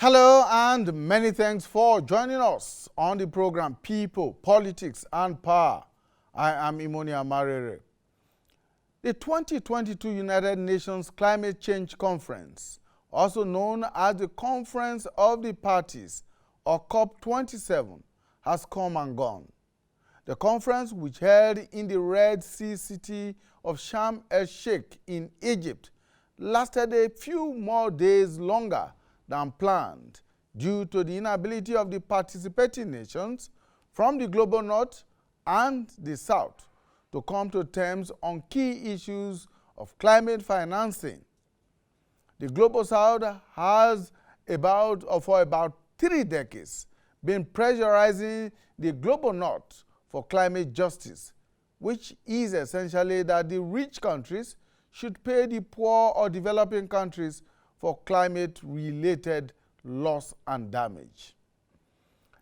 Hello and many thanks for joining us on the program People, Politics and Power. I am Imoni Amarere. The 2022 United Nations Climate Change Conference, also known as the Conference of the Parties or COP27, has come and gone. The conference, which held in the Red Sea city of Sharm El-Sheik in Egypt, lasted a few more days longer than planned due to the inability of the participating nations from the global north and the south to come to terms on key issues of climate financing. The global south has for about 3 decades been pressurizing the global north for climate justice, which is essentially that the rich countries should pay the poor or developing countries for climate-related loss and damage.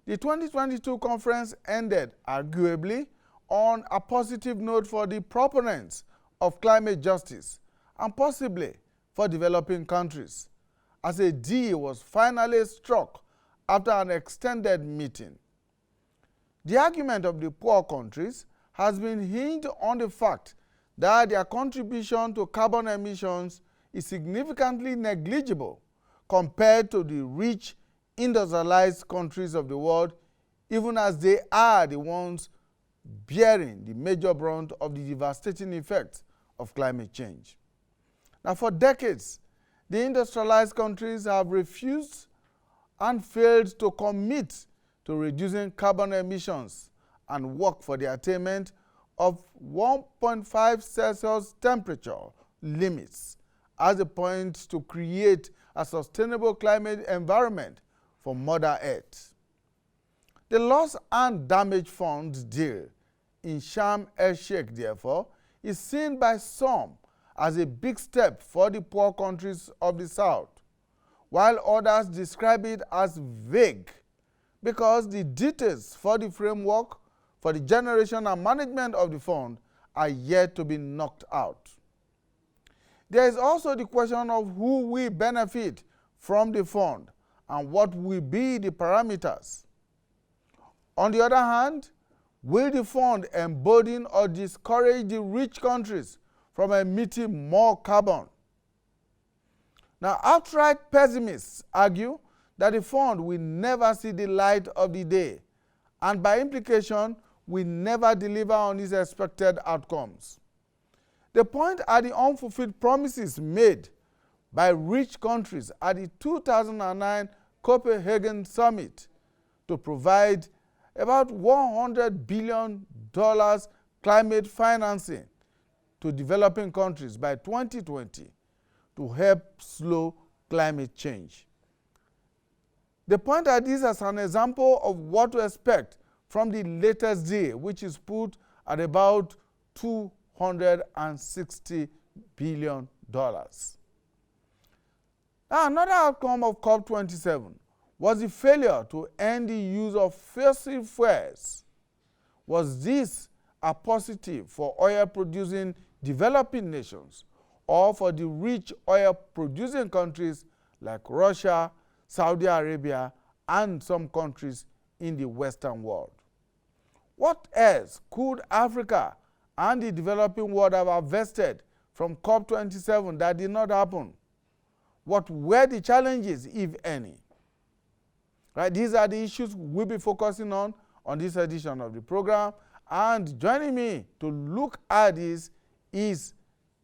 The 2022 conference ended, arguably, on a positive note for the proponents of climate justice and possibly for developing countries, as a deal was finally struck after an extended meeting. The argument of the poor countries has been hinged on the fact that their contribution to carbon emissions is significantly negligible compared to the rich, industrialized countries of the world, even as they are the ones bearing the major brunt of the devastating effects of climate change. Now, for decades, the industrialized countries have refused and failed to commit to reducing carbon emissions and work for the attainment of 1.5 Celsius temperature limits as a point to create a sustainable climate environment for Mother Earth. The Loss and Damage Fund deal in Sharm El-Sheik, therefore, is seen by some as a big step for the poor countries of the South, while others describe it as vague because the details for the framework for the generation and management of the fund are yet to be knocked out. There is also the question of who will benefit from the fund and what will be the parameters. On the other hand, will the fund embolden or discourage the rich countries from emitting more carbon? Now, outright pessimists argue that the fund will never see the light of the day and by implication will never deliver on its expected outcomes. They point at the unfulfilled promises made by rich countries at the 2009 Copenhagen Summit to provide about $100 billion climate financing to developing countries by 2020 to help slow climate change. They point at this as an example of what to expect from the latest deal, which is put at about $260 billion. Now, another outcome of COP27 was the failure to end the use of fossil fuels. Was this a positive for oil-producing developing nations or for the rich oil-producing countries like Russia, Saudi Arabia, and some countries in the Western world? What else could Africa and the developing world have harvested from COP27 that did not happen? What were the challenges, if any? Right, these are the issues we'll be focusing on this edition of the program. And joining me to look at this is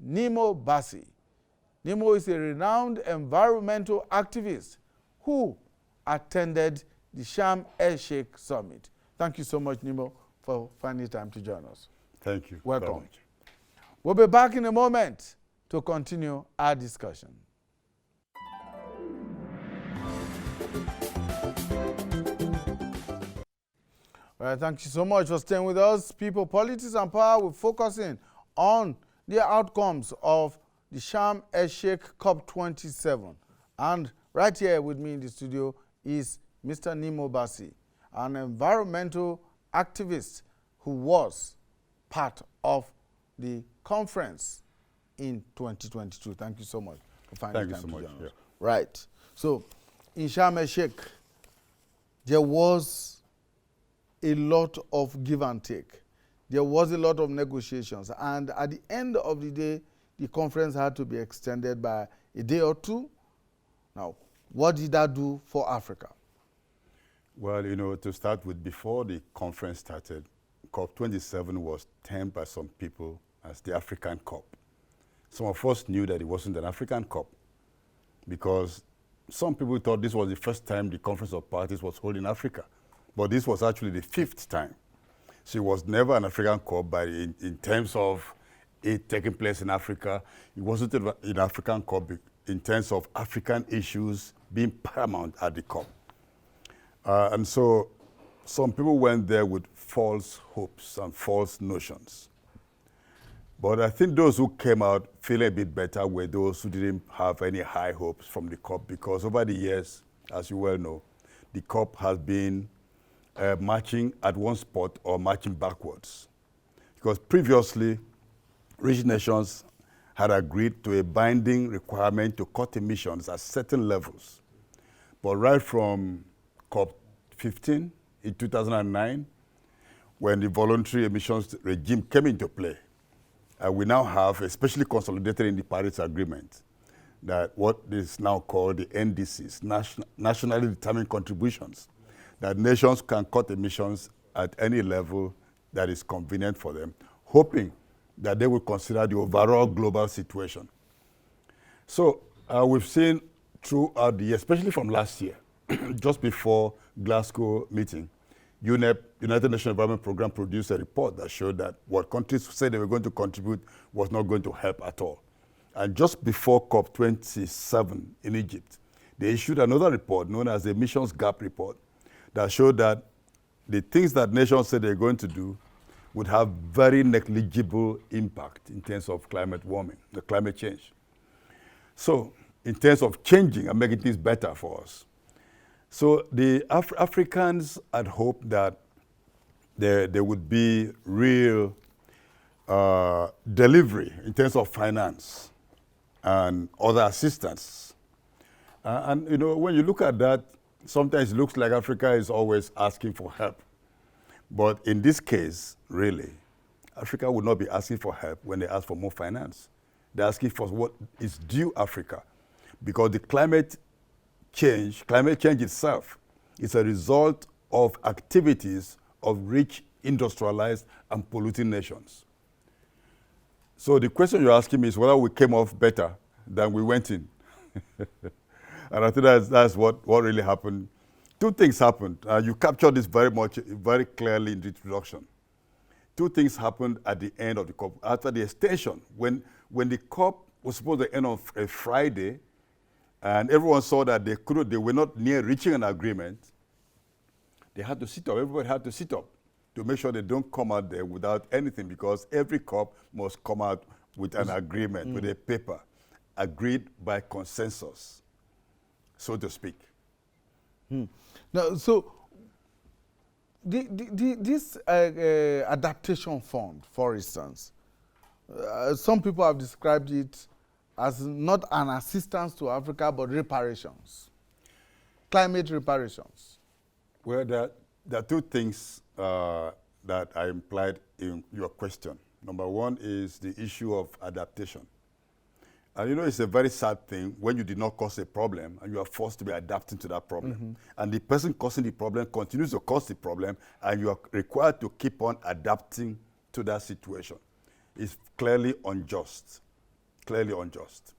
Nimo Bassi. Nimo is a renowned environmental activist who attended the Sharm El-Sheik Summit. Thank you so much, Nimo, for finding time to join us. Thank you. Welcome. Very much. We'll be back in a moment to continue our discussion. Well, thank you so much for staying with us. People, Politics and Power, we're focusing on the outcomes of the Sharm El-Sheik COP27. And right here with me in the studio is Mr. Nimo Bassi, an environmental activist who was part of the conference in 2022. Thank you so much for finding time to join us. Yeah. Right. So in Sharm El-Sheik, there was a lot of give and take. There was a lot of negotiations. And at the end of the day, the conference had to be extended by a day or two. Now, what did that do for Africa? Well, to start with, before the conference started, COP27 was termed by some people as the African COP. Some of us knew that it wasn't an African COP because some people thought this was the first time the Conference of Parties was held in Africa. But this was actually the 5th time. So it was never an African COP, but in terms of it taking place in Africa, it wasn't an African COP in terms of African issues being paramount at the COP. And so some people went there with false hopes and false notions. But I think those who came out feeling a bit better were those who didn't have any high hopes from the COP, because over the years, as you well know, the COP has been marching at one spot or marching backwards. Because previously, rich nations had agreed to a binding requirement to cut emissions at certain levels. But right from COP15 in 2009, when the voluntary emissions regime came into play, we now have, especially consolidated in the Paris Agreement, that what is now called the NDCs, nationally determined contributions, that nations can cut emissions at any level that is convenient for them, hoping that they will consider the overall global situation. So we've seen throughout the year, especially from last year, just before Glasgow meeting, UNEP, United Nations Environment Programme, produced a report that showed that what countries said they were going to contribute was not going to help at all. And just before COP27 in Egypt, they issued another report known as the Emissions Gap Report that showed that the things that nations said they're going to do would have very negligible impact in terms of climate warming, the climate change. So in terms of changing and making things better for us. So the Africans had hoped that there would be real delivery in terms of finance and other assistance. And when you look at that, sometimes it looks like Africa is always asking for help. But in this case, really, Africa would not be asking for help when they ask for more finance. They're asking for what is due Africa. Because the climate change itself is a result of activities of rich, industrialized, and polluting nations. So the question you're asking me is whether we came off better than we went in. And I think that's what really happened. Two things happened. You captured this very clearly in the introduction. Two things happened at the end of the COP. After the extension, when the COP was supposed to end on a Friday, and everyone saw that they were not near reaching an agreement, they had to sit up. Everybody had to sit up to make sure they don't come out there without anything, because every COP must come out with an agreement, with a paper, agreed by consensus, so to speak. Now, so this adaptation fund, for instance, some people have described it as not an assistance to Africa, but reparations, climate reparations. Well, there are two things that I implied in your question. Number one is the issue of adaptation. And it's a very sad thing when you did not cause a problem and you are forced to be adapting to that problem. And the person causing the problem continues to cause the problem, and you are required to keep on adapting to that situation. It's clearly unjust. Clearly unjust.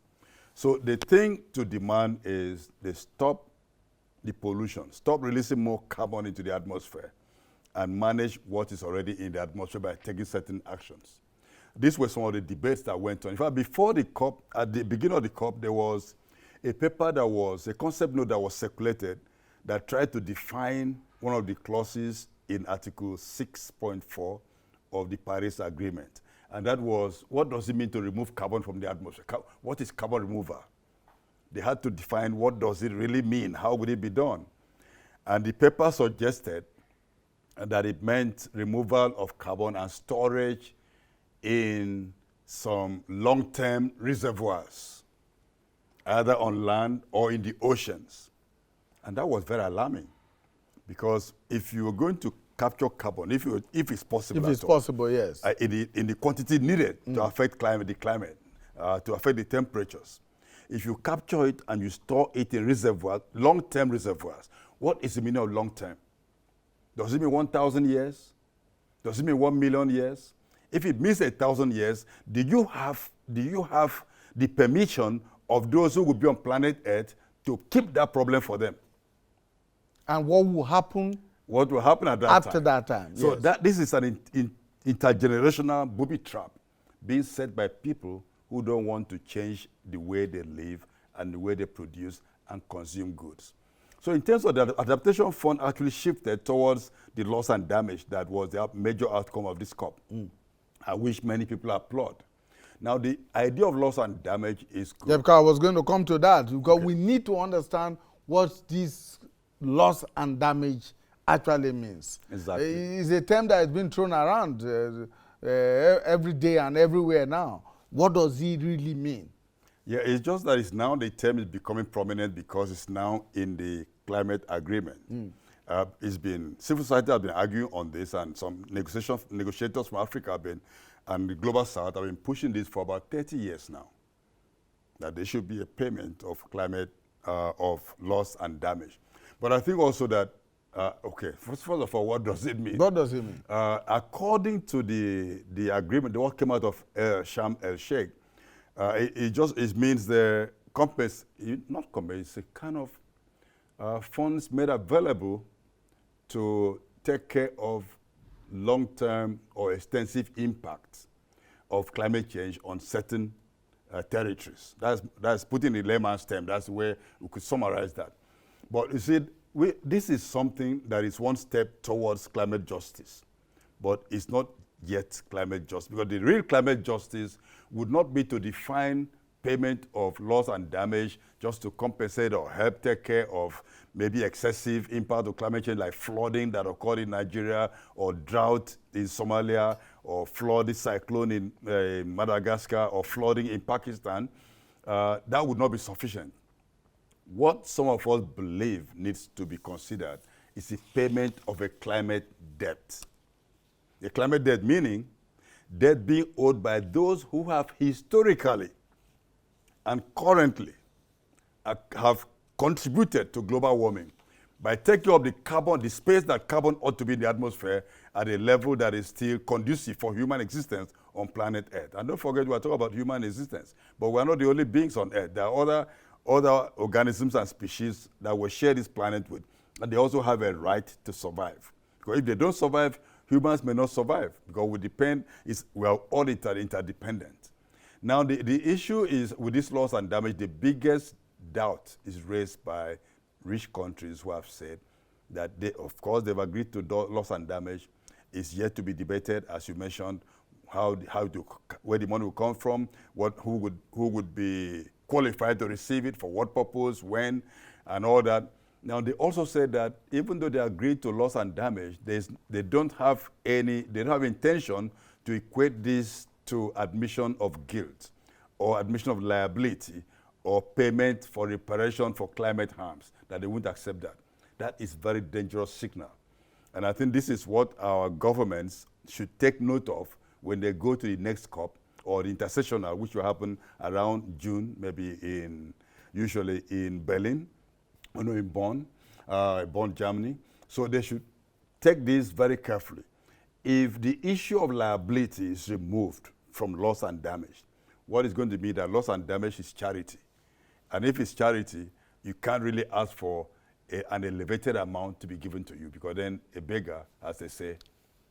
So the thing to demand is they stop the pollution, stop releasing more carbon into the atmosphere, and manage what is already in the atmosphere by taking certain actions. These were some of the debates that went on. In fact, before the COP, at the beginning of the COP, there was a paper that was, a concept note that was circulated that tried to define one of the clauses in Article 6.4 of the Paris Agreement. And that was, what does it mean to remove carbon from the atmosphere? What is carbon removal? They had to define what does it really mean, how would it be done? And the paper suggested that it meant removal of carbon and storage in some long-term reservoirs, either on land or in the oceans. And that was very alarming, because if you were going to capture carbon, if it's possible, if it's possible, yes, in the quantity needed to affect the climate, to affect the temperatures, if you capture it and you store it in reservoirs, long-term reservoirs, what is the meaning of long-term? Does it mean 1,000 years? Does it mean 1 million years? If it means 1,000 years, do you have the permission of those who will be on planet Earth to keep that problem for them? And what will happen? What will happen at that after time? that time? So yes. this is an intergenerational booby trap being set by people who don't want to change the way they live and the way they produce and consume goods. So in terms of the adaptation fund actually shifted towards the loss and damage that was the major outcome of this COP, which many people applaud. Now the idea of loss and damage is good. Yeah, because I was going to come to that, because we need to understand what this loss and damage actually means. Exactly. It's a term that has been thrown around every day and everywhere now. What does it really mean? Yeah, it's just that the term is becoming prominent because it's now in the climate agreement. Civil society has been arguing on this, and some negotiators from Africa and the Global South have been pushing this for about 30 years now, that there should be a payment of climate, of loss and damage. But I think also that, first of all, what does it mean? What does it mean? According to the agreement, what came out of Sharm El-Sheik, it means the it's a kind of funds made available to take care of long-term or extensive impacts of climate change on certain territories. That's put in the layman's term. That's where we could summarize that. But you see, this is something that is one step towards climate justice, but it's not yet climate justice, because the real climate justice would not be to define payment of loss and damage just to compensate or help take care of maybe excessive impact of climate change, like flooding that occurred in Nigeria, or drought in Somalia, or flooding cyclone in Madagascar, or flooding in Pakistan. That would not be sufficient. What some of us believe needs to be considered is the payment of a climate debt. A climate debt meaning debt being owed by those who have historically and currently have contributed to global warming by taking up the space that carbon ought to be in the atmosphere at a level that is still conducive for human existence on planet Earth. And don't forget, we are talking about human existence, but we are not the only beings on Earth. There are other organisms and species that we share this planet with, and they also have a right to survive. Because if they don't survive, humans may not survive, because we are all interdependent. Now, the issue is, with this loss and damage, the biggest doubt is raised by rich countries who have said that of course, they've agreed to loss and damage. It's yet to be debated, as you mentioned, where the money will come from, who would be qualified to receive it, for what purpose, when, and all that. Now, they also said that even though they agreed to loss and damage, they don't have intention to equate this to admission of guilt, or admission of liability, or payment for reparation for climate harms, that they won't accept that. That is very dangerous signal. And I think this is what our governments should take note of when they go to the next COP, or the intersessional, which will happen around June, usually in Berlin, in Bonn, Germany. So they should take this very carefully. If the issue of liability is removed from loss and damage, what is going to be that loss and damage is charity. And if it's charity, you can't really ask for an elevated amount to be given to you, because then a beggar, as they say,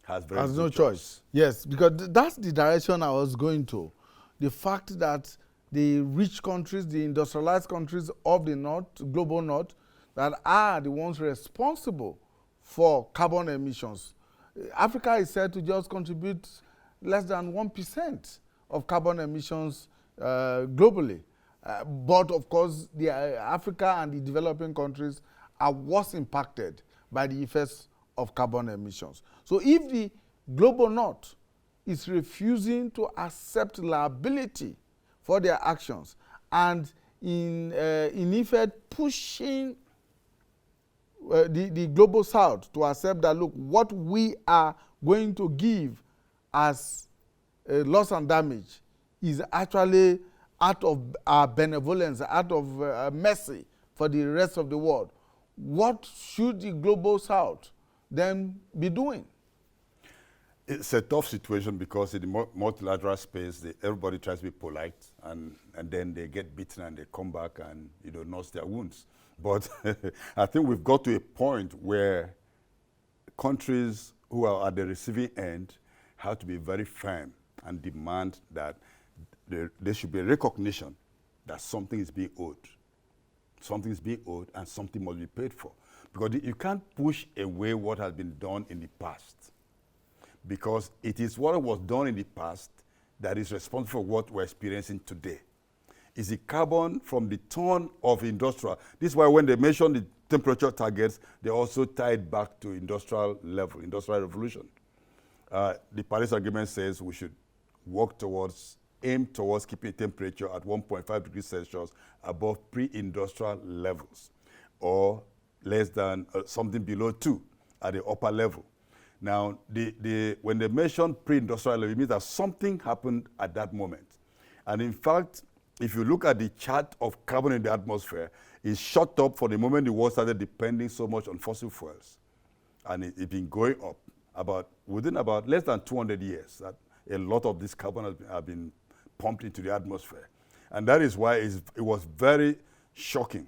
has no choice. Yes, because that's the direction I was going to. The fact that the rich countries, the industrialized countries of the North, global North, that are the ones responsible for carbon emissions. Africa is said to just contribute less than 1% of carbon emissions globally. But of course, Africa and the developing countries are worse impacted by the effects of carbon emissions. So if the global North is refusing to accept liability for their actions, and in effect pushing the global south to accept that, look, what we are going to give as loss and damage is actually out of our benevolence, out of mercy for the rest of the world. What should the global south then be doing? It's a tough situation because in the multilateral space, everybody tries to be polite, and then they get beaten and they come back and nurse their wounds. But I think we've got to a point where countries who are at the receiving end have to be very firm and demand that there should be a recognition that something is being owed. Something is being owed and something must be paid for. Because you can't push away what has been done in the past. Because it is what was done in the past that is responsible for what we're experiencing today. It's the carbon from the ton of industrial. This is why when they mention the temperature targets, they also tie it back to industrial level, industrial revolution. The Paris Agreement says we should aim towards keeping temperature at 1.5 degrees Celsius above pre-industrial levels, or less than something below 2 at the upper level. Now, when they mention pre-industrial level, it means that something happened at that moment. And in fact, if you look at the chart of carbon in the atmosphere, it shot up for the moment the world started depending so much on fossil fuels. And it's been going up within about less than 200 years. That a lot of this carbon has been pumped into the atmosphere. And that is why it was very shocking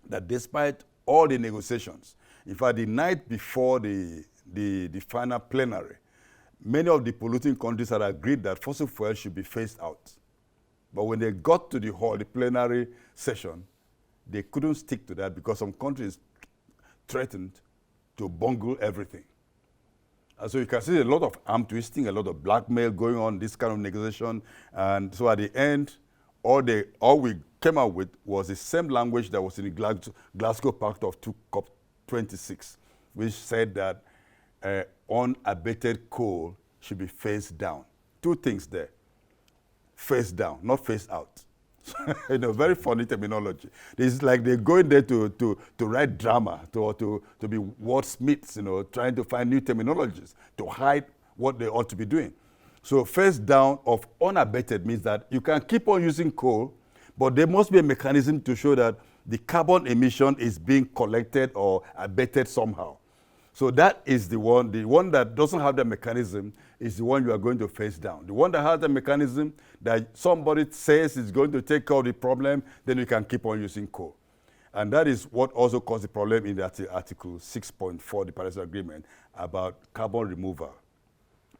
that despite all the negotiations, in fact, the night before the final plenary, many of the polluting countries had agreed that fossil fuels should be phased out. But when they got to the hall, the plenary session, they couldn't stick to that because some countries threatened to bungle everything. And so you can see a lot of arm twisting, a lot of blackmail going on, this kind of negotiation. And so at the end, all we came out with was the same language that was in the Glasgow Pact of COP26, which said that unabated coal should be phased down. Two things there. Phased down, not phased out. Very funny terminology. It's like they're going there to write drama, to be wordsmiths, trying to find new terminologies to hide what they ought to be doing. So phased down of unabated means that you can keep on using coal, but there must be a mechanism to show that the carbon emission is being collected or abated somehow. So that is the one that doesn't have the mechanism is the one you are going to face down. The one that has the mechanism that somebody says is going to take care of the problem, then you can keep on using coal. And that is what also caused the problem in that Article 6.4, the Paris Agreement, about carbon removal.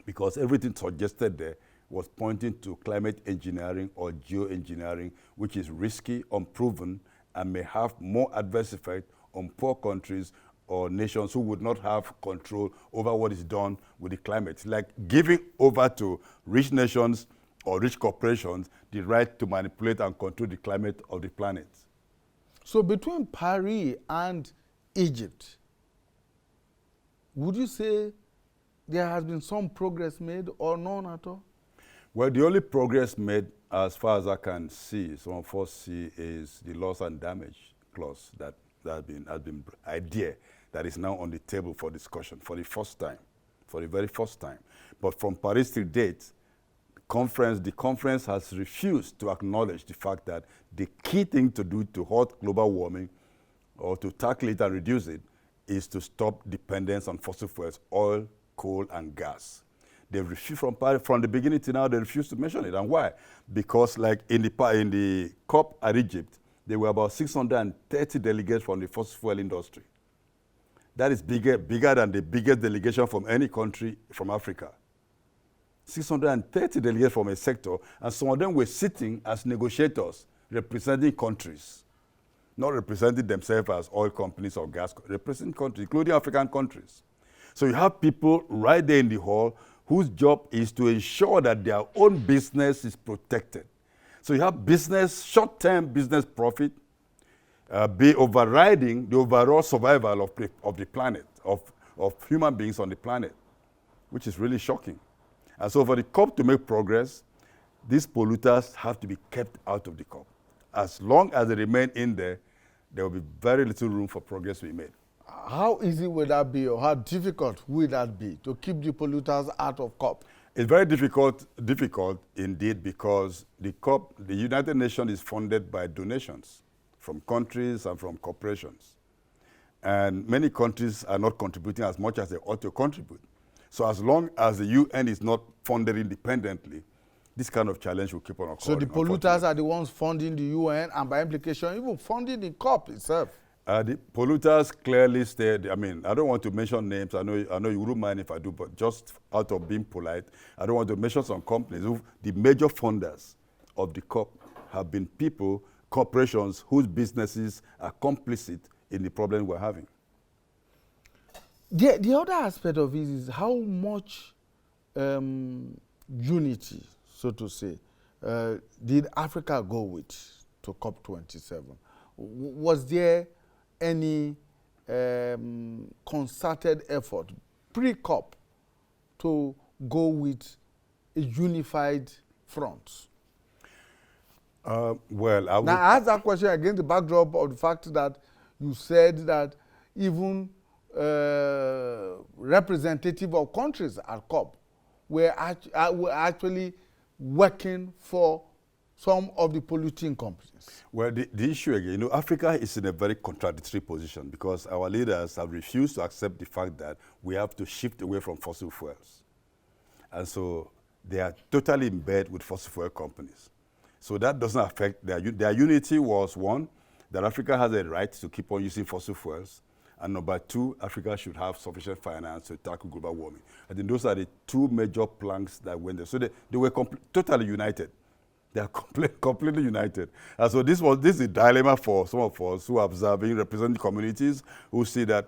Because everything suggested there was pointing to climate engineering or geoengineering, which is risky, unproven, and may have more adverse effect on poor countries or nations who would not have control over what is done with the climate. Like giving over to rich nations or rich corporations the right to manipulate and control the climate of the planet. So between Paris and Egypt, would you say there has been some progress made or none at all? Well, the only progress made, as far as I can see, some of us see, is the loss and damage clause that has been idea that is now on the table for discussion for the very first time. But from Paris to date, the conference has refused to acknowledge the fact that the key thing to do to halt global warming or to tackle it and reduce it is to stop dependence on fossil fuels, oil, coal, and gas. They refused from the beginning to now, they refused to mention it. And why? Because like in the COP at Egypt, there were about 630 delegates from the fossil fuel industry. That is bigger than the biggest delegation from any country from Africa. 630 delegates from a sector, and some of them were sitting as negotiators, representing countries, not representing themselves as oil companies or gas, representing countries, including African countries. So you have people right there in the hall whose job is to ensure that their own business is protected. So you have short-term business profit, be overriding the overall survival of the planet, of human beings on the planet, which is really shocking. And so for the COP to make progress, these polluters have to be kept out of the COP. As long as they remain in there, there will be very little room for progress to be made. How easy will that be, or how difficult will that be to keep the polluters out of COP? It's very difficult indeed, because the COP, the United Nations, is funded by donations from countries and from corporations. And many countries are not contributing as much as they ought to contribute. So as long as the UN is not funded independently, this kind of challenge will keep on occurring. So the polluters are the ones funding the UN, and by implication, even funding the COP itself. The polluters clearly said, I mean, I don't want to mention names. I know you wouldn't mind if I do, but just out of being polite, I don't want to mention some companies. The major funders of the COP have been people, corporations whose businesses are complicit in the problem we're having. The other aspect of it is how much unity, so to say, did Africa go with to COP27? Was there any concerted effort pre-COP to go with a unified front? Well, I ask that question against the backdrop of the fact that you said that even representative of countries at COP were actually working for some of the polluting companies. Well, the issue again, Africa is in a very contradictory position, because our leaders have refused to accept the fact that we have to shift away from fossil fuels. And so they are totally in bed with fossil fuel companies. So that doesn't affect their unity. Was one, that Africa has a right to keep on using fossil fuels. And number two, Africa should have sufficient finance to tackle global warming. I think those are the two major planks that went there. So they were totally united. They are completely united. And so this is a dilemma for some of us who are observing, representing communities, who see that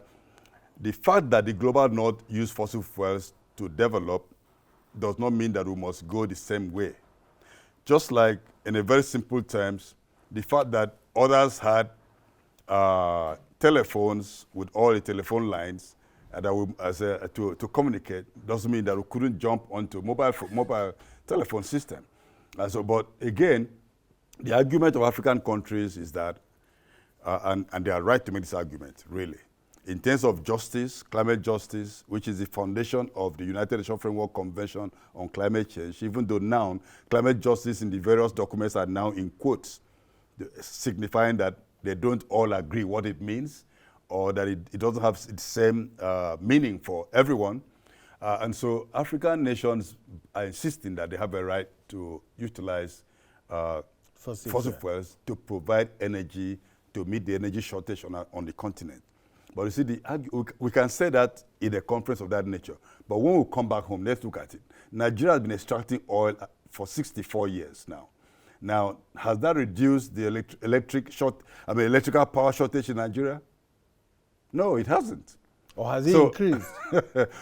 the fact that the global north use fossil fuels to develop does not mean that we must go the same way. Just like, in a very simple terms, the fact that others had telephones with all the telephone lines to communicate doesn't mean that we couldn't jump onto mobile telephone system. But again, the argument of African countries is that, and they are right to make this argument, really, in terms of justice, climate justice, which is the foundation of the United Nations Framework Convention on Climate Change, even though now climate justice in the various documents are now in quotes, signifying that they don't all agree what it means, or that it doesn't have the same meaning for everyone. And so African nations are insisting that they have a right to utilize fossil fuels to provide energy, to meet the energy shortage on the continent. But you see, we can say that in a conference of that nature. But when we come back home, let's look at it. Nigeria has been extracting oil for 64 years now. Now, has that reduced the electrical power shortage in Nigeria? No, it hasn't. Or has it increased?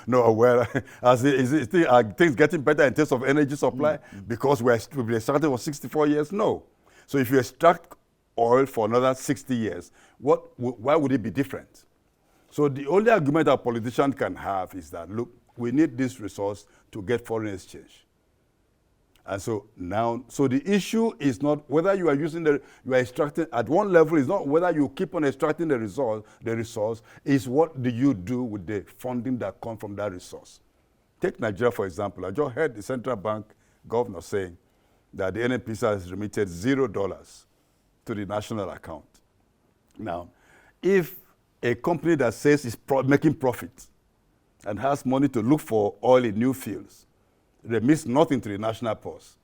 No, well, are things getting better in terms of energy supply because we've been extracting for 64 years? No. So if you extract oil for another 60 years, why would it be different? So the only argument a politician can have is that, look, we need this resource to get foreign exchange. And so now, the issue is not whether you are extracting at one level, is not whether you keep on extracting the resource, is what do you do with the funding that comes from that resource. Take Nigeria, for example. I just heard the central bank governor saying that the NNPC has remitted $0 to the national account. Now, if a company that says it's making profit and has money to look for oil in new fields remits nothing to the national purse,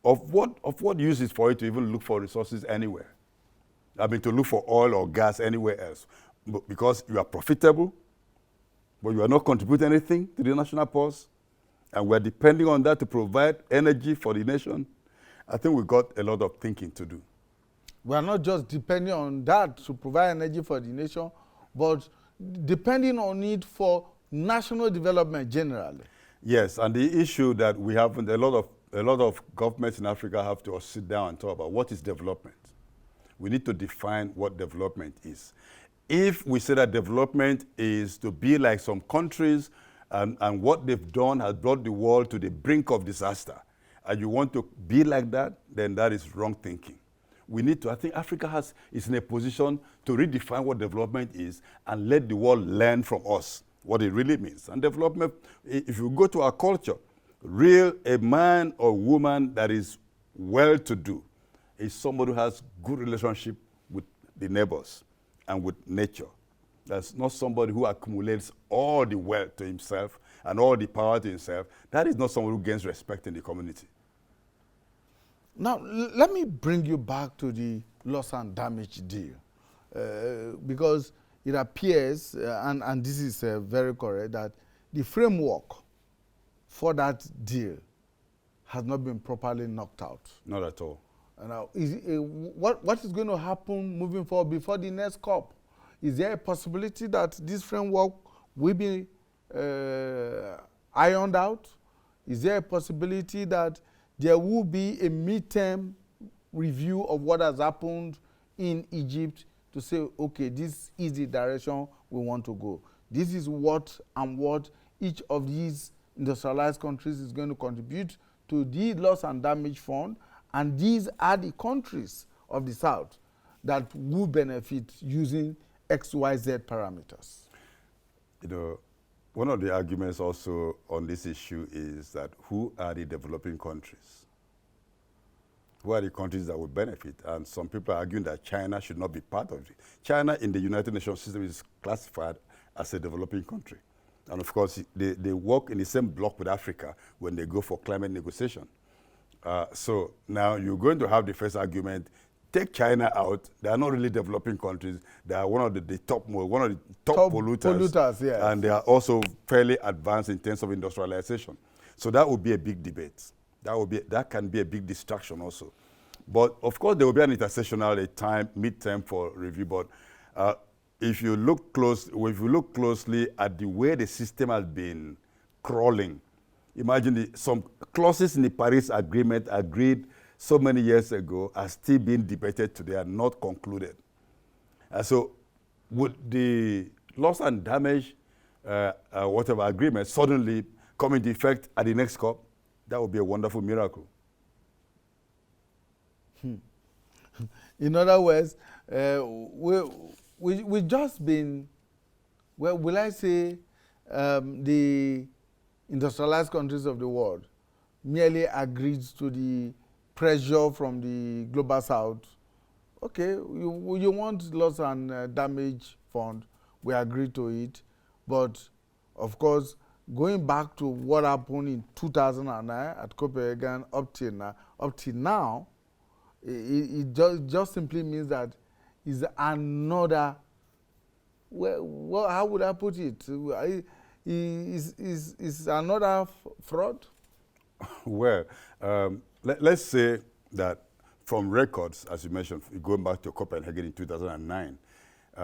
of what use is for it to even look for resources anywhere? I mean, to look for oil or gas anywhere else. Because you are profitable, but you are not contributing anything to the national purse, and we're depending on that to provide energy for the nation. I think we've got a lot of thinking to do. We are not just depending on that to provide energy for the nation, but depending on it for national development generally. Yes, and the issue that we have, a lot of governments in Africa have to sit down and talk about what is development. We need to define what development is. If we say that development is to be like some countries and what they've done has brought the world to the brink of disaster, and you want to be like that, then that is wrong thinking. we need to, I think Africa is in a position to redefine what development is and let the world learn from us what it really means. And development, if you go to our culture, a man or woman that is well-to-do is somebody who has good relationship with the neighbors and with nature. That's not somebody who accumulates all the wealth to himself and all the power to himself. That is not someone who gains respect in the community. Now, let me bring you back to the loss and damage deal. Because it appears, and this is very correct, that the framework for that deal has not been properly knocked out. Not at all. Now, what is going to happen moving forward before the next COP? Is there a possibility that this framework will be ironed out? Is there a possibility that there will be a midterm review of what has happened in Egypt to say, okay, this is the direction we want to go. This is what each of these industrialized countries is going to contribute to the loss and damage fund, and these are the countries of the South that will benefit using XYZ parameters. You know, one of the arguments also on this issue is that who are the developing countries? Who are the countries that will benefit? And some people are arguing that China should not be part of it. China in the United Nations system is classified as a developing country. And of course, they work in the same block with Africa when they go for climate negotiation. So now you're going to have the first argument, take China out, they are not really developing countries. They are one of the top polluters. Yes. And they are also fairly advanced in terms of industrialization. So that would be a big debate. That can be a big distraction also. But of course, there will be an intersessional midterm for review. But if you look closely at the way the system has been crawling, imagine some clauses in the Paris Agreement agreed so many years ago are still being debated today and not concluded. So would the loss and damage, whatever agreement, suddenly come into effect at the next COP? That would be a wonderful miracle. In other words, we just been, well, will I say, the industrialized countries of the world merely agreed to the pressure from the global south. Okay, you want loss and damage fund, we agree to it, but of course, going back to what happened in 2009 at Copenhagen up till now, it just simply means that is another, well, how would I put it? Is another fraud? Well, let's say that from records, as you mentioned, going back to Copenhagen in 2009,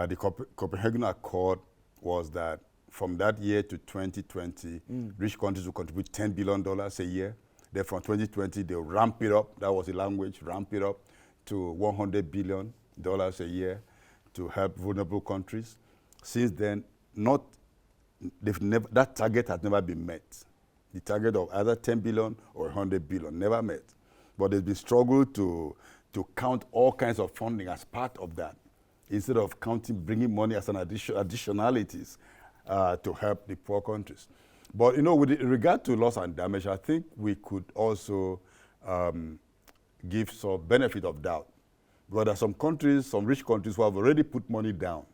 the Copenhagen Accord was that from that year to 2020, rich countries will contribute $10 billion a year. Then from 2020, they'll ramp it up. That was the language, ramp it up to $100 billion a year to help vulnerable countries. Since then, that target has never been met. The target of either 10 billion or 100 billion, never met. But there's been struggle to count all kinds of funding as part of that, instead of bringing money as an additionalities to help the poor countries. But you know, with regard to loss and damage, I think we could also give some benefit of doubt. But there are some countries, some rich countries who have already put money down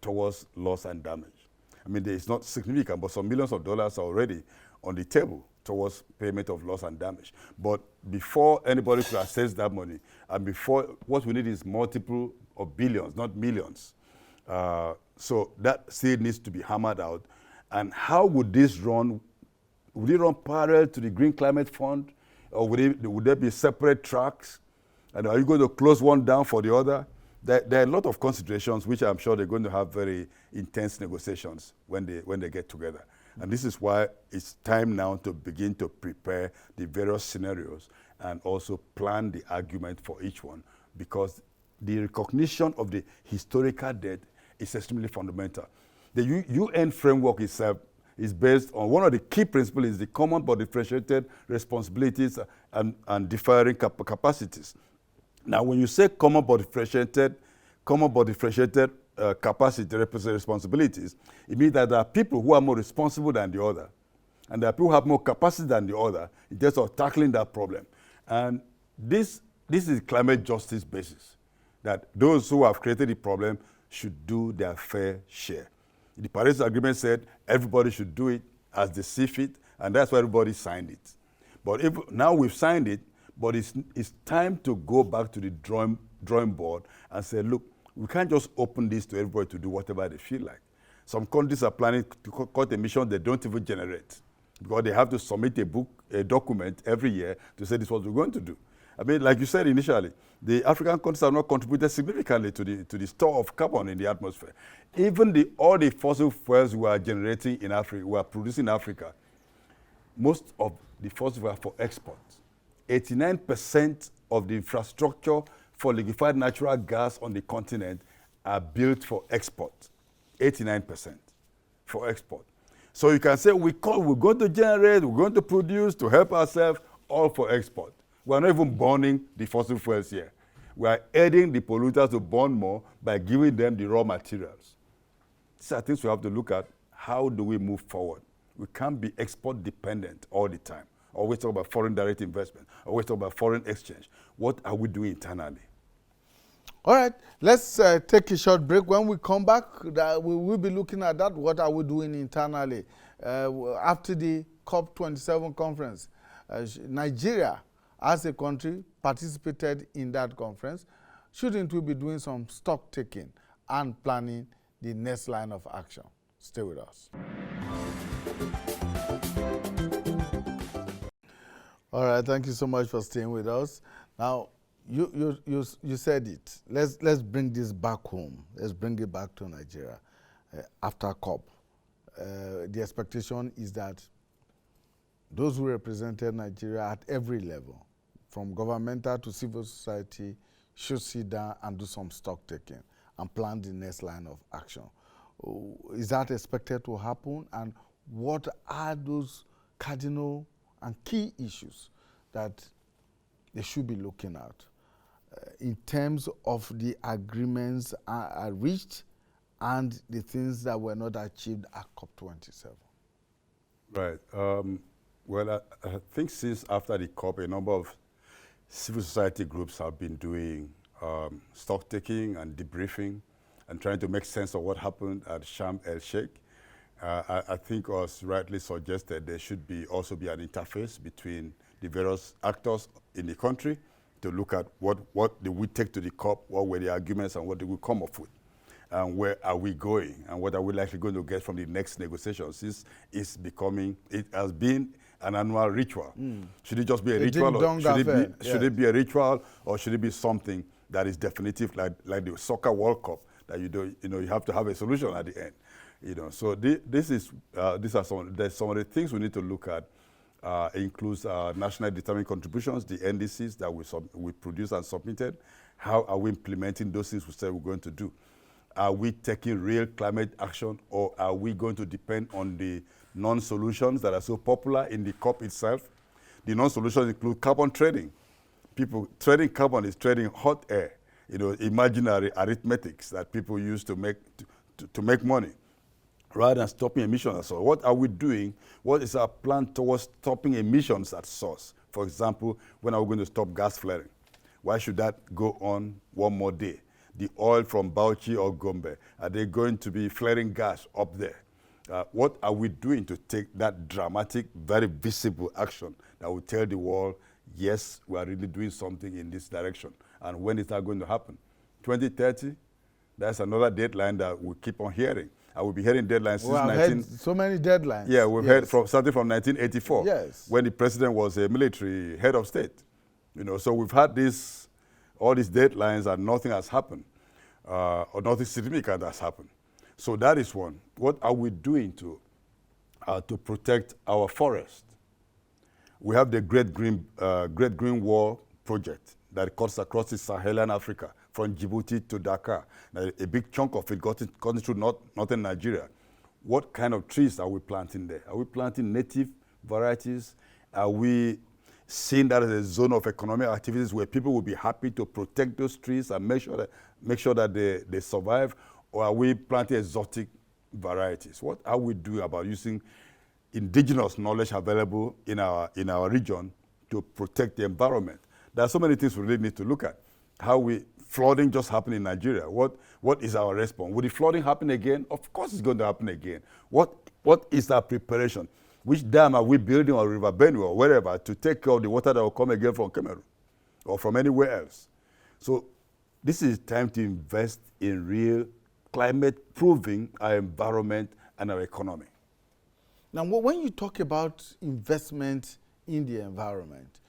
towards loss and damage. I mean, it's not significant, but some millions of dollars are already on the table towards payment of loss and damage. But before anybody could access that money, and before, what we need is multiple of billions, not millions. So that still needs to be hammered out. And how would this run? Would it run parallel to the Green Climate Fund? Or would there be separate tracks? And are you going to close one down for the other? There are a lot of considerations which I'm sure they're going to have very intense negotiations when they get together. And this is why it's time now to begin to prepare the various scenarios and also plan the argument for each one, because the recognition of the historical debt is extremely fundamental. The UN framework itself is based on one of the key principles is the common but differentiated responsibilities and differing capacities. Now, when you say common but differentiated capacity represents responsibilities, it means that there are people who are more responsible than the other, and there are people who have more capacity than the other in terms of tackling that problem. And this is climate justice basis, that those who have created the problem should do their fair share. The Paris Agreement said everybody should do it as they see fit, and that's why everybody signed it. But now we've signed it, but it's time to go back to the drawing board and say, look, we can't just open this to everybody to do whatever they feel like. Some countries are planning to cut emissions they don't even generate, because they have to submit a document every year to say this is what we're going to do. I mean, like you said initially, the African countries have not contributed significantly to the store of carbon in the atmosphere. Even all the fossil fuels we are generating in Africa, we are producing in Africa, most of the fossil fuels are for export. 89% of the infrastructure for liquefied natural gas on the continent are built for export. 89% for export. So you can say we're going to generate, we're going to produce to help ourselves, all for export. We're not even burning the fossil fuels here. We are aiding the polluters to burn more by giving them the raw materials. These are things we have to look at. How do we move forward? We can't be export dependent all the time. Always talk about foreign direct investment. Always talk about foreign exchange. What are we doing internally? All right, let's take a short break. When we come back, we will be looking at that. What are we doing internally? After the COP27 conference, Nigeria, as a country, participated in that conference. Shouldn't we be doing some stock taking and planning the next line of action? Stay with us. All right, thank you so much for staying with us. Now, you said it. Let's bring this back home. Let's bring it back to Nigeria after COP. The expectation is that those who represented Nigeria at every level, from governmental to civil society, should sit down and do some stock taking and plan the next line of action. Is that expected to happen? And what are those cardinal and key issues that they should be looking at in terms of the agreements are reached and the things that were not achieved at COP27? Right. Well, I think since after the COP, a number of civil society groups have been doing stock taking and debriefing and trying to make sense of what happened at Sharm El-Sheik. I think, as rightly suggested, there should also be an interface between the various actors in the country to look at what did we take to the COP, what were the arguments, and what did we come up with, and where are we going, and what are we likely going to get from the next negotiations. This is becoming, it has been an annual ritual. Should it just be a ritual, or should it be a ritual, or should it be something that is definitive, like the Soccer World Cup, that you have to have a solution at the end. So these are some of the things we need to look at. Includes nationally determined contributions, the NDCs that we produced and submitted. How are we implementing those things we said we're going to do? Are we taking real climate action, or are we going to depend on the non-solutions that are so popular in the COP itself? The non-solutions include carbon trading. People trading carbon is trading hot air, imaginary arithmetics that people use to make money, rather than stopping emissions. So what are we doing? What is our plan towards stopping emissions at source? For example, when are we going to stop gas flaring? Why should that go on one more day? The oil from Bauchi or Gombe, are they going to be flaring gas up there? What are we doing to take that dramatic, very visible action that will tell the world, yes, we are really doing something in this direction? And when is that going to happen? 2030? That's another deadline that we keep on hearing. I will be hearing deadlines since heard so many deadlines. Yeah, we've heard starting from 1984, yes, when the president was a military head of state. So we've had all these deadlines, and nothing has happened, or nothing significant has happened. So that is one. What are we doing to protect our forest? We have the Great Green Wall project that cuts across the Saharan Africa, from Djibouti to Dakar. Now, a big chunk of it got through northern Nigeria. What kind of trees are we planting there? Are we planting native varieties? Are we seeing that as a zone of economic activities where people will be happy to protect those trees and make sure that they survive? Or are we planting exotic varieties? What are we doing about using indigenous knowledge available in our region to protect the environment? There are so many things we really need to look at. Flooding just happened in Nigeria. What is our response? Will the flooding happen again? Of course it's going to happen again. What is our preparation? Which dam are we building on River Benue or wherever to take care of the water that will come again from Cameroon or from anywhere else? So this is time to invest in real climate-proving our environment and our economy. Now, when you talk about investment in the environment,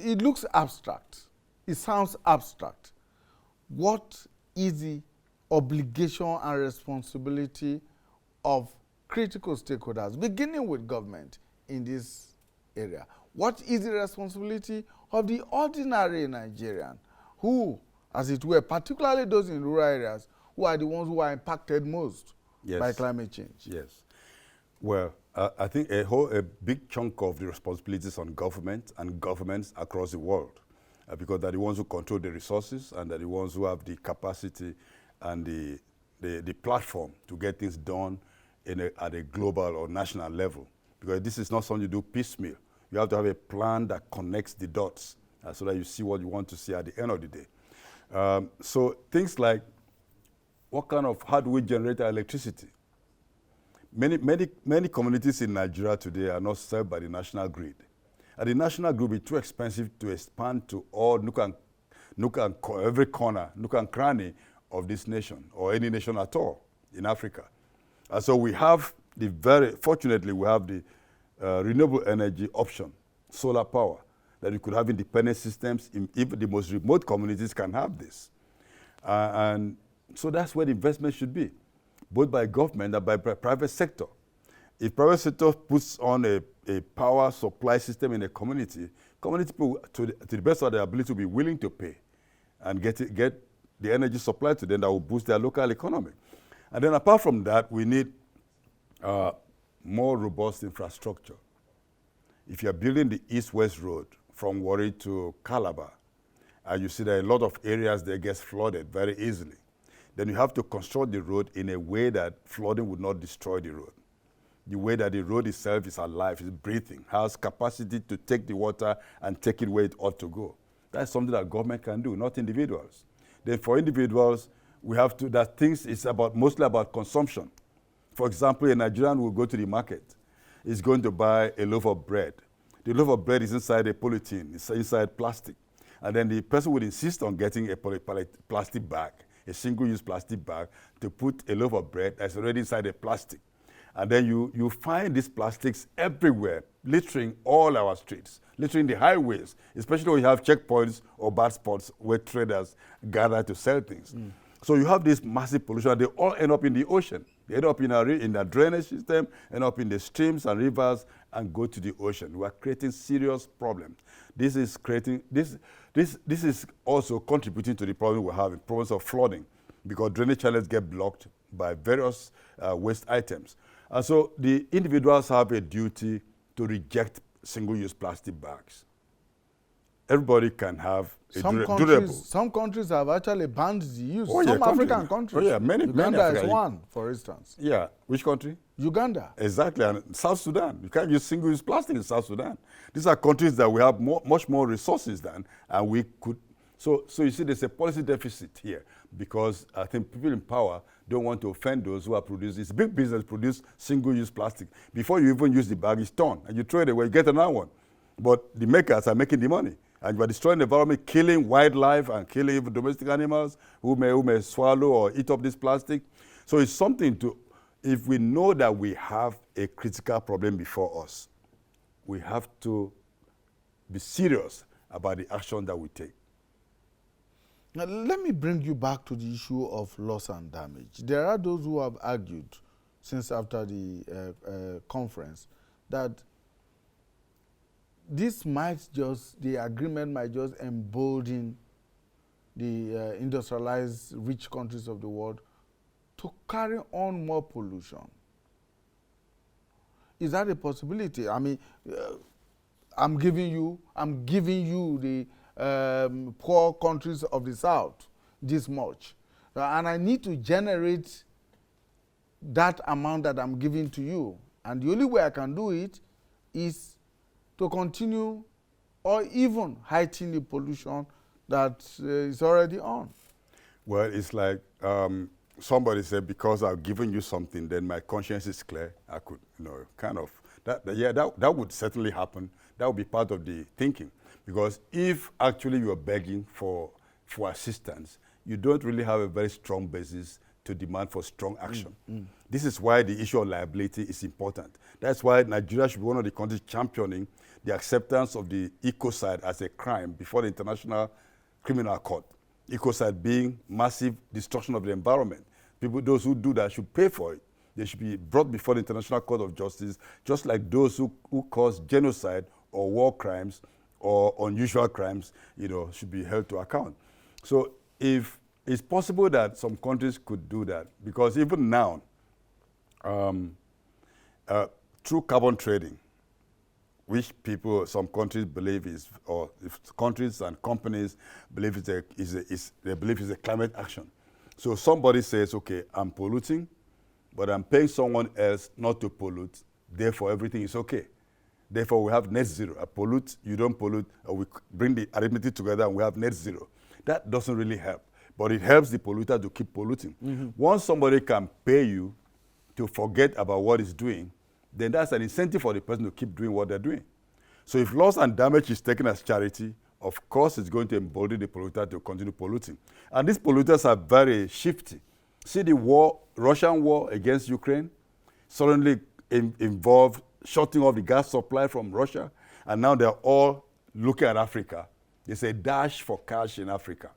it looks abstract. It sounds abstract. What is the obligation and responsibility of critical stakeholders, beginning with government in this area? What is the responsibility of the ordinary Nigerian who, as it were, particularly those in rural areas, who are the ones who are impacted most by climate change? Yes. Well, I think a big chunk of the responsibilities on government and governments across the world, because they're the ones who control the resources and they're the ones who have the capacity and the platform to get things done at a global or national level. Because this is not something you do piecemeal. You have to have a plan that connects the dots so that you see what you want to see at the end of the day. So things like, how do we generate our electricity? Many communities in Nigeria today are not served by the national grid. And the national grid will be too expensive to expand to all every corner, nook and cranny of this nation, or any nation at all in Africa. And so fortunately, we have the renewable energy option, solar power, that you could have independent systems. Even the most remote communities can have this. And so that's where the investment should be, both by government and by private sector. If private sector puts on a power supply system in a community people, to the best of their ability, will be willing to pay and get the energy supply to them that will boost their local economy. And then apart from that, we need more robust infrastructure. If you're building the East-West Road from Warri to Calabar, and you see that a lot of areas there gets flooded very easily, then you have to construct the road in a way that flooding would not destroy the road. The way that the road itself is alive, is breathing, has capacity to take the water and take it where it ought to go. That's something that government can do, not individuals. Then for individuals, it's mostly about consumption. For example, a Nigerian will go to the market. He's going to buy a loaf of bread. The loaf of bread is inside a polythene, it's inside plastic. And then the person would insist on getting a plastic bag, a single-use plastic bag, to put a loaf of bread that's already inside a plastic. And then you find these plastics everywhere, littering all our streets, littering the highways, especially when you have checkpoints or bad spots where traders gather to sell things. So you have this massive pollution. They all end up in the ocean. They end up in the drainage system, end up in the streams and rivers, and go to the ocean. We are creating serious problems. This is also contributing to the problem we're having, problems of flooding, because drainage channels get blocked by various waste items. And so the individuals have a duty to reject single-use plastic bags. Everybody can have durable. Some countries have actually banned the use. Some African countries. Oh yeah, many. Uganda is one, for instance. Yeah, which country? Uganda. Exactly, and South Sudan. You can't use single-use plastic in South Sudan. These are countries that we have much more resources than, and we could. So you see, there's a policy deficit here, because I think people in power don't want to offend those who are producing. It's big business produce single-use plastic. Before you even use the bag, it's torn, and you throw it away, you get another one. But the makers are making the money, and you are destroying the environment, killing wildlife and killing even domestic animals who may swallow or eat up this plastic. So it's something if we know that we have a critical problem before us, we have to be serious about the action that we take. Now, let me bring you back to the issue of loss and damage. There are those who have argued since after the conference that the agreement might just embolden the industrialized rich countries of the world to carry on more pollution. Is that a possibility? I mean, I'm giving you the poor countries of the South this much. And I need to generate that amount that I'm giving to you. And the only way I can do it is to continue or even heighten the pollution that is already on. Well, it's like somebody said, because I've given you something, then my conscience is clear. I could, kind of, that would certainly happen. That would be part of the thinking. Because if actually you're begging for assistance, you don't really have a very strong basis to demand for strong action. This is why the issue of liability is important. That's why Nigeria should be one of the countries championing the acceptance of the ecocide as a crime before the International Criminal Court. Ecocide being massive destruction of the environment. Those who do that should pay for it. They should be brought before the International Court of Justice, just like those who cause genocide or war crimes or unusual crimes, should be held to account. So if it's possible that some countries could do that, because even now, through carbon trading, which some countries believe is, or if countries and companies believe they believe is a climate action. So somebody says, okay, I'm polluting, but I'm paying someone else not to pollute, therefore everything is okay. Therefore we have net zero. I pollute, you don't pollute, or we bring the arithmetic together and we have net zero. That doesn't really help, but it helps the polluter to keep polluting. Once somebody can pay you to forget about what he's doing, then that's an incentive for the person to keep doing what they're doing. So if loss and damage is taken as charity, of course it's going to embolden the polluter to continue polluting. And these polluters are very shifty. See the Russian war against Ukraine suddenly involved shutting off the gas supply from Russia, and now they're all looking at Africa. They say dash for cash in Africa,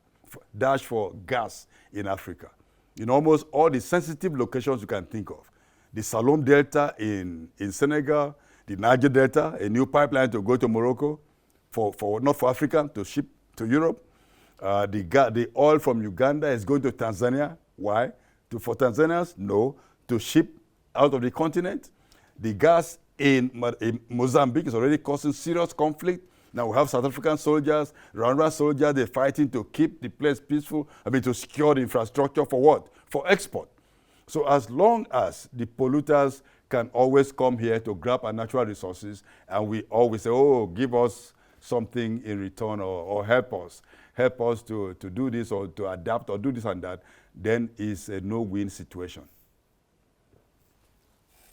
dash for gas in Africa. In almost all the sensitive locations you can think of. The Salom Delta in Senegal, the Niger Delta, a new pipeline to go to Morocco, not for Africa, to ship to Europe. The oil from Uganda is going to Tanzania. Why? For Tanzanians? No. To ship out of the continent. The gas in Mozambique is already causing serious conflict. Now we have South African soldiers, Rwanda soldiers, they're fighting to keep the place peaceful. To secure the infrastructure for what? For export. So as long as the polluters can always come here to grab our natural resources, and we always say, oh, give us something in return, or help us to do this or to adapt or do this and that, then it's a no-win situation.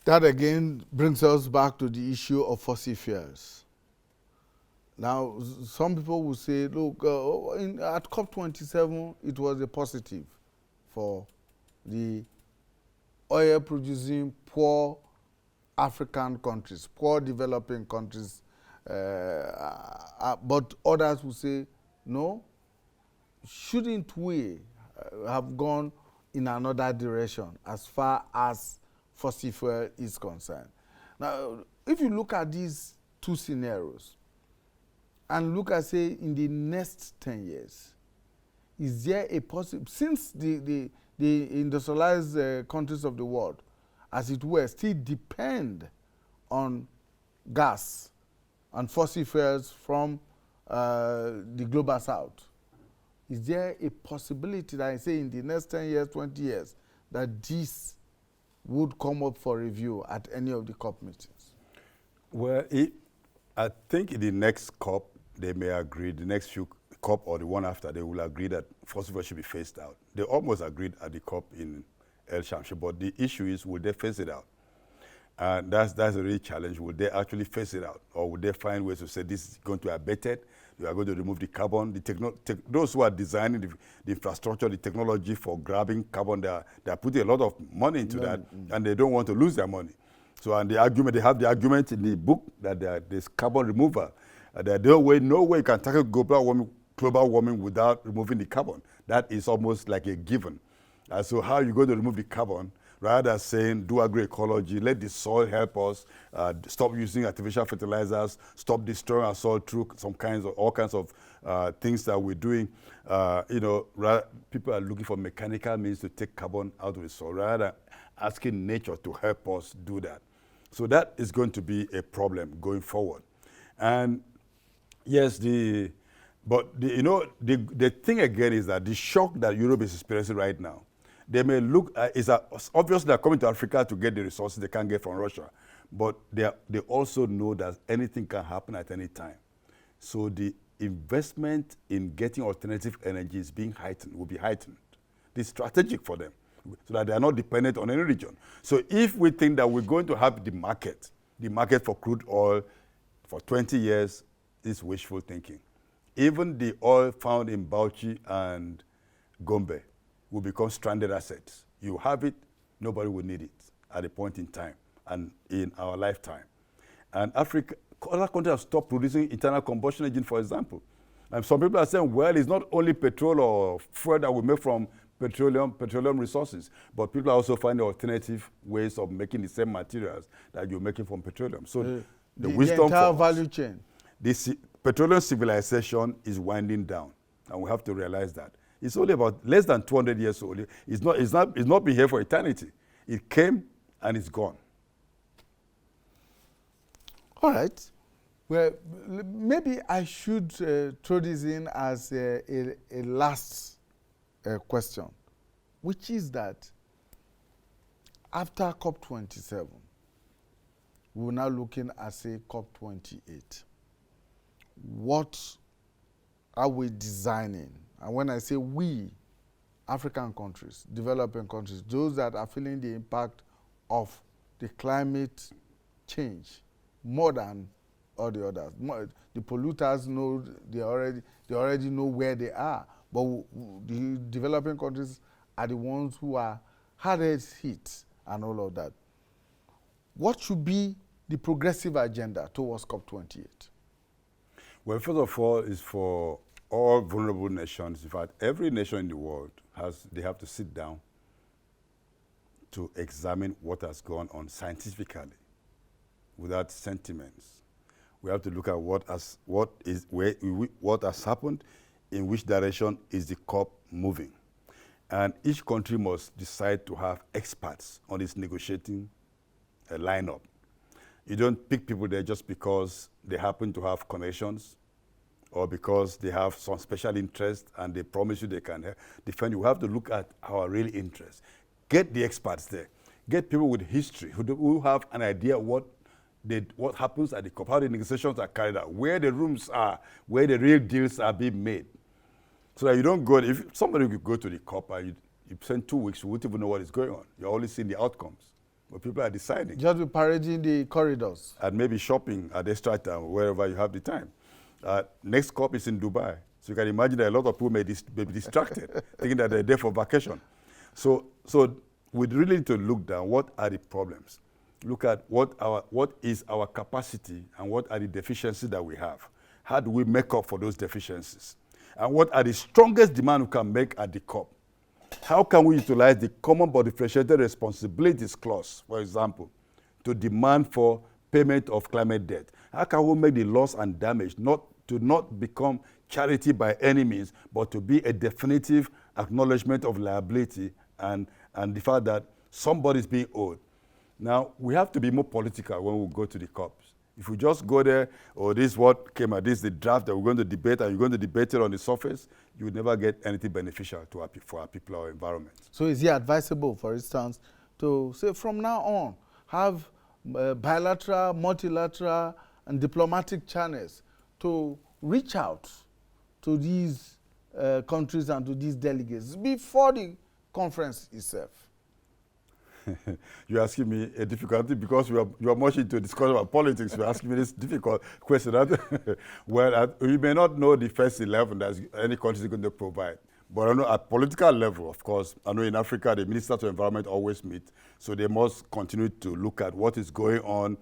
That again brings us back to the issue of fossil fuels. Now, some people will say, look, at COP27, it was a positive for the oil-producing poor African countries, poor developing countries, but others will say, no, shouldn't we have gone in another direction as far as fossil fuel is concerned? Now, if you look at these two scenarios, and look at, say, in the next 10 years, is there a possible, since the industrialized countries of the world, as it were, still depend on gas and fossil fuels from the global south, is there a possibility that I say in the next 10 years, 20 years, that this would come up for review at any of the COP meetings? Well, I think in the next COP, they may agree, the next few COP or the one after, they will agree that fossil fuels should be phased out. They almost agreed at the COP in El-Sheik, but the issue is, will they phase it out? And that's a real challenge. Will they actually phase it out? Or will they find ways to say this is going to be abated? We are going to remove the carbon. Those who are designing the infrastructure, the technology for grabbing carbon, they are putting a lot of money into that, and they don't want to lose their money. So, and they have the argument in the book that there's carbon removal. There's no way you can tackle global warming without removing the carbon. That is almost like a given. So how are you going to remove the carbon? Rather than saying, do agroecology, let the soil help us, stop using artificial fertilizers, stop destroying our soil through all kinds of things that we're doing. People are looking for mechanical means to take carbon out of the soil, rather than asking nature to help us do that. So that is going to be a problem going forward. And yes, the thing again is that the shock that Europe is experiencing right now, they may look, obviously they're coming to Africa to get the resources they can't get from Russia, but they also know that anything can happen at any time. So the investment in getting alternative energy is will be heightened. It's strategic for them so that they are not dependent on any region. So if we think that we're going to have the market for crude oil for 20 years, is wishful thinking. Even the oil found in Bauchi and Gombe will become stranded assets. You have it, nobody will need it at a point in time and in our lifetime. And other countries have stopped producing internal combustion engine, for example. And some people are saying, well, it's not only petrol or fuel that we make from petroleum resources, but people are also finding alternative ways of making the same materials that you're making from petroleum. So the wisdom entire for value chain. This petroleum civilization is winding down, and we have to realize that. It's only about less than 200 years old. It's not been here for eternity. It came and it's gone. All right. Well, maybe I should throw this in as a last question, which is that after COP27, we're now looking at, say, COP28. What are we designing? And when I say we, African countries, developing countries, those that are feeling the impact of the climate change more than all the others. The polluters know, they already know where they are, but the developing countries are the ones who are hardest hit and all of that. What should be the progressive agenda towards COP28? Well, first of all, is for all vulnerable nations. In fact, every nation in the world they have to sit down to examine what has gone on scientifically, without sentiments. We have to look at what has happened, in which direction is the COP moving. And each country must decide to have experts on its negotiating lineup. You don't pick people there just because they happen to have connections or because they have some special interest and they promise you they can defend you. We have to look at our real interests. Get the experts there. Get people with history who have an idea what happens at the COP, how the negotiations are carried out, where the rooms are, where the real deals are being made. So that you don't go, if somebody could go to the COP and you spend 2 weeks, you wouldn't even know what is going on. You're only seeing the outcomes. But people are deciding. Just be parading the corridors. And maybe shopping at the Strata, wherever you have the time. Next COP is in Dubai. So you can imagine that a lot of people may be distracted, thinking that they're there for vacation. So we really need to look down, what are the problems? Look at what is our capacity and what are the deficiencies that we have. How do we make up for those deficiencies? And what are the strongest demands we can make at the COP? How can we utilize the common but differentiated responsibilities clause, for example, to demand for payment of climate debt? How can we make the loss and damage to not become charity by any means, but to be a definitive acknowledgement of liability and the fact that somebody is being owed? Now, we have to be more political when we go to the COPs. If we just go there, this is what came out, this is the draft that we're going to debate, and you're going to debate it on the surface, you would never get anything beneficial for our people or environment. So is it advisable, for instance, to say from now on, have bilateral, multilateral, and diplomatic channels to reach out to these countries and to these delegates before the conference itself? You're asking me a difficulty because you are much into discussion about politics. You're asking me this difficult question. Well, we may not know the first 11 that any country is going to provide. But I know at political level, of course, I know in Africa, the Ministers of Environment always meet. So they must continue to look at what is going on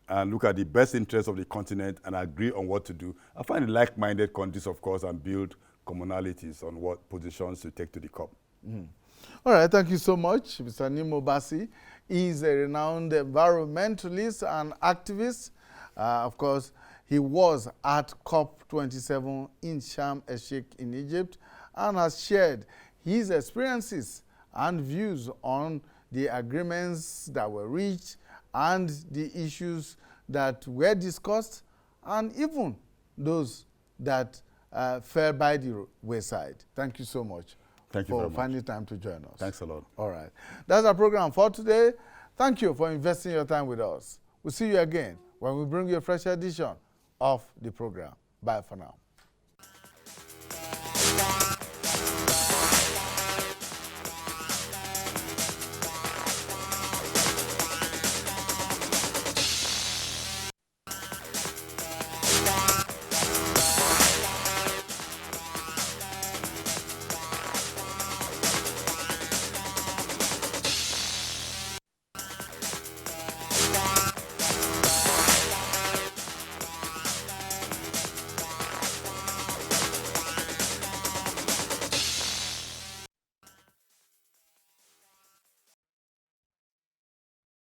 and look at the best interests of the continent and agree on what to do. I find like-minded countries, of course, and build commonalities on what positions to take to the COP. Mm. All right, thank you so much. Mr. Nimo Bassi is a renowned environmentalist and activist. Of course, he was at COP27 in Sharm El-Sheik in Egypt and has shared his experiences and views on the agreements that were reached and the issues that were discussed and even those that fell by the wayside. Thank you so much. Thank you very much. Finding time to join us. Thanks a lot. All right. That's our program for today. Thank you for investing your time with us. We'll see you again when we bring you a fresh edition of the program. Bye for now.